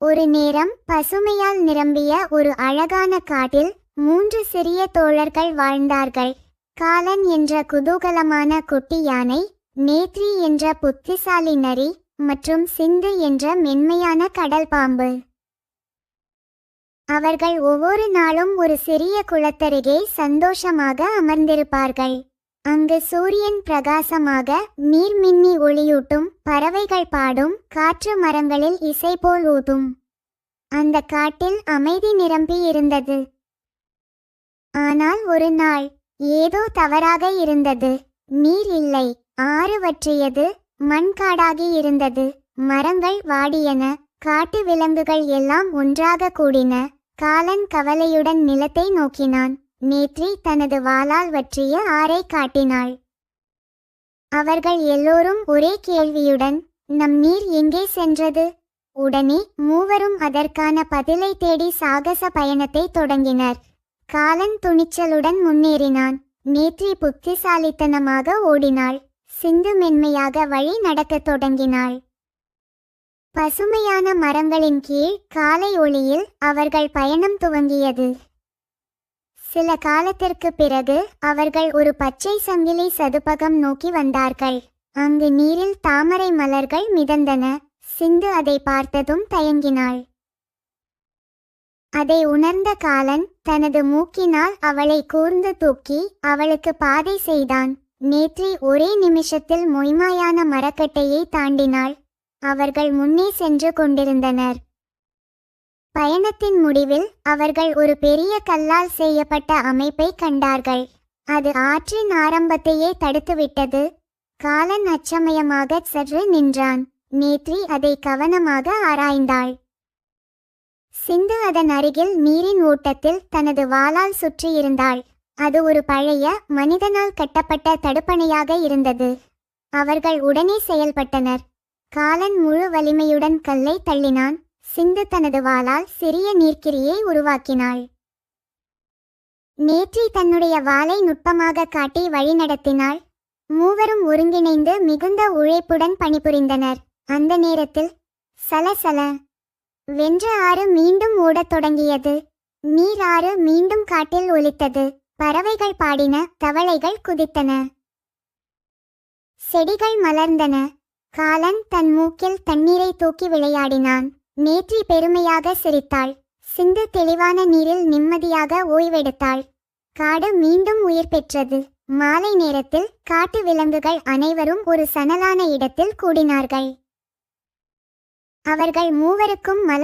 ஒரு நேரம் பசுமையால் நிரம்பிய ஒரு அழகான காட்டில் 3 சிறிய தோழர்கள் வாழ்ந்தார்கள். காலன் என்ற குதூகலமான குட்டி யானை, நேத்ரி என்ற புத்திசாலி நரி மற்றும் சிந்து என்ற மென்மையான கடல் பாம்பு. அவர்கள் ஒவ்வொரு நாளும் ஒரு சிறிய குளத்தருகே சந்தோஷமாக அமர்ந்திருப்பார்கள். அங்கு சூரியன் பிரகாசமாக, நீர் மின்னி ஒளியூட்டும், பறவைகள் பாடும், காற்று மரங்களில் இசை போல் ஊதும். அந்த காட்டில் அமைதி நிரம்பி இருந்தது. ஆனால் ஒரு நாள் ஏதோ தவறாக இருந்தது. நீர் இல்லை, ஆறு வற்றியது, மண் காடாகி இருந்தது, மரங்கள் வாடியன, காட்டு விலங்குகள் எல்லாம் ஒன்றாக கூடின. காலன் கவலையுடன் நிலத்தை நோக்கினான். நேத்ரி தனது வாளால் வற்றிய ஆறை காட்டினாள். அவர்கள் எல்லோரும் ஒரே கேள்வியுடன், நம் நீர் எங்கே சென்றது? உடனே மூவரும் அதற்கான பதிலை தேடி சாகச பயணத்தை தொடங்கினர். காலன் துணிச்சலுடன் முன்னேறினான். நேத்ரி புத்திசாலித்தனமாக ஓடினாள். சிந்து மென்மையாக வழி நடக்கத் தொடங்கினாள். பசுமையான மரங்களின் கீழ் காலை ஒளியில் அவர்கள் பயணம் துவங்கியது. சில காலத்திற்கு பிறகு அவர்கள் ஒரு பச்சை சங்கிலி சதுப்பகம் நோக்கி வந்தார்கள். அங்கு நீரில் தாமரை மலர்கள் மிதந்தன. சிந்து அதை பார்த்ததும் தயங்கினாள். அதை உணர்ந்த காலன் தனது மூக்கினால் அவளை கூர்ந்து தூக்கி அவளுக்கு பாதை செய்தான். நேத்ரி ஒரே நிமிஷத்தில் மொய்மாயான மரக்கட்டையை தாண்டினாள். அவர்கள் முன்னே சென்று கொண்டிருந்தனர். பயணத்தின் முடிவில் அவர்கள் ஒரு பெரிய கல்லால் செய்யப்பட்ட அமைப்பை கண்டார்கள். அது ஆற்றின் ஆரம்பத்தையே தடுத்துவிட்டது. காலன் அச்சமயமாக சற்று நின்றான். நேத்ரி அதை கவனமாக ஆராய்ந்தாள். சிந்து அதன் அருகில் நீரின் ஓட்டத்தில் தனது வாளால் சுற்றியிருந்தாள். அது ஒரு பழைய, மனிதனால் கட்டப்பட்ட தடுப்பணையாக இருந்தது. அவர்கள் உடனே செயல்பட்டனர். காலன் முழு வலிமையுடன் கல்லை தள்ளினான். சிந்து தனது வாளால் சிறிய நீர்க்கிரியை உருவாக்கினாள். நேத்ரி தன்னுடைய வாளை நுட்பமாக காட்டி வழிநடத்தினாள். மூவரும் ஒருங்கிணைந்து மிகுந்த உழைப்புடன் பணிபுரிந்தனர். அந்த நேரத்தில் சலசல வென்ற ஆறு மீண்டும் ஓடத் தொடங்கியது. நீர் ஆறு மீண்டும் காட்டில் ஒலித்தது. பறவைகள் பாடின, தவளைகள் குதித்தன, செடிகள் மலர்ந்தன. காலன் தன் மூக்கில் தண்ணீரை தூக்கி விளையாடினான். நேத்ரி பெருமையாக சிரித்தாள். சிந்து தெளிவான நீரில் நிம்மதியாக ஓய்வெடுத்தாள். காடு மீண்டும் உயிர் பெற்றது. மாலை நேரத்தில் காட்டு விலங்குகள் அனைவரும் ஒரு சணலான இடத்தில் கூடினார்கள். அவர்கள் மூவருக்கும் மலர்